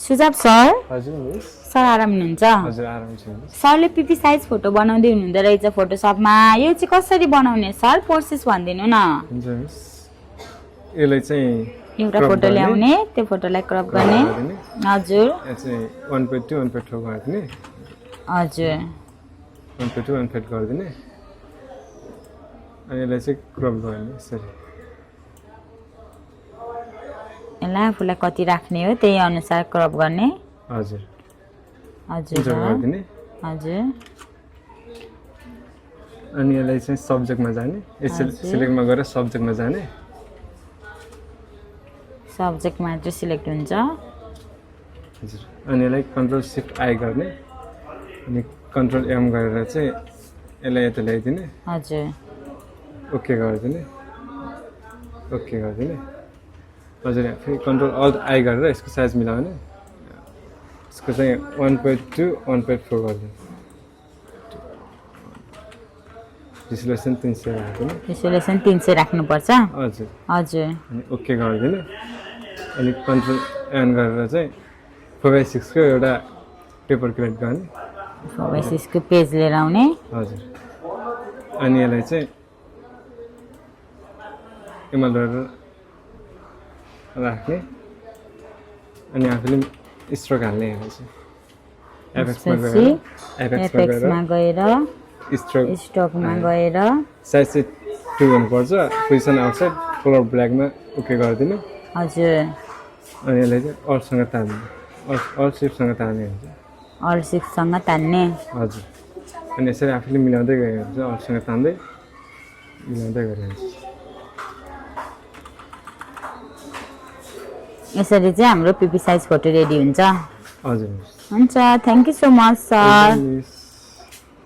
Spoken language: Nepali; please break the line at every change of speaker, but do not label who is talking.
सुजाब सर
हजुर मिस
सर आराम हुनुहुन्छ
हजुर आराम छु मिस
सरले पिपी साइज फोटो बनाउँदै हुनुहुँदो रहेछ फोटोसपमा यो चाहिँ कसरी बनाउने सर प्रोसेस भनिदिनु न
हुन्छ मिस यसलाई चाहिँ
एउटा
crop
फोटो
गर्ने,
ल्याउने त्यो फोटोलाई क्रप गर्ने
गरिदिने।
हजुर
यहाँ चाहिँ 1.2 1.4 गरिदिने
हजुर
1.2 1.5 गरिदिने अनि यसलाई चाहिँ क्रप गर्ने यसरी
यसलाई आफूलाई कति राख्ने हो त्यही अनुसार क्रप गर्ने
हजुर
हजुर
इन्सर्ट गरिदिने
हजुर
अनि यसलाई चाहिँ सब्जेक्टमा जाने सिलेक्टमा गएर सब्जेक्टमा जाने
सब्जेक्टमा चाहिँ सिलेक्ट हुन्छ
हजुर अनि यसलाई कन्ट्रोल सिफ्ट आई गर्ने अनि कन्ट्रोल एम गरेर चाहिँ यसलाई यता ल्याइदिने
हजुर
ओके गरिदिने ओके गरिदिने हजुर यहाँ फेरि कन्ट्रोल अल्ट आई गरेर यसको साइज मिलाउने यसको चाहिँ 1.2 1.4 गरिदिने रिजोल्युसन 300 राख्दिने
रिजोल्युसन 300 राख्नुपर्छ
हजुर
हजुर
अनि ओके गरिदिने अनि कन्ट्रोल एन गरेर चाहिँ 4x6 को एउटा पेपर क्रिएट गर्ने
4x6 को पेज लिएर आउने
हजुर अनि यसलाई चाहिँ एमा गरेर राख्ने अनि आफूले स्ट्रोक हाल्ने यसलाई चाहिँ
एफएक्समा गएर स्ट्रोकमा गएर
साइज चाहिँ 2 हुनुपर्छ पोजिसन आउटसाइड कलर ब्ल्याकमा ओके गरिदिनु
हजुर
अनि यसलाई चाहिँ अल्टसँग तान्ने अल्ट सिफ्टसँग तान्ने हुन्छ
अल सिक्ससँग तान्ने
हजुर अनि यसरी आफूले मिलाउँदै गयो भने चाहिँ अरूसँग तान्दै मिलाउँदै गयो भने
यसरी चाहिँ हाम्रो पिपी साइज फोटो रेडी हुन्छ
हजुर
हुन्छ thank you so much sir
miss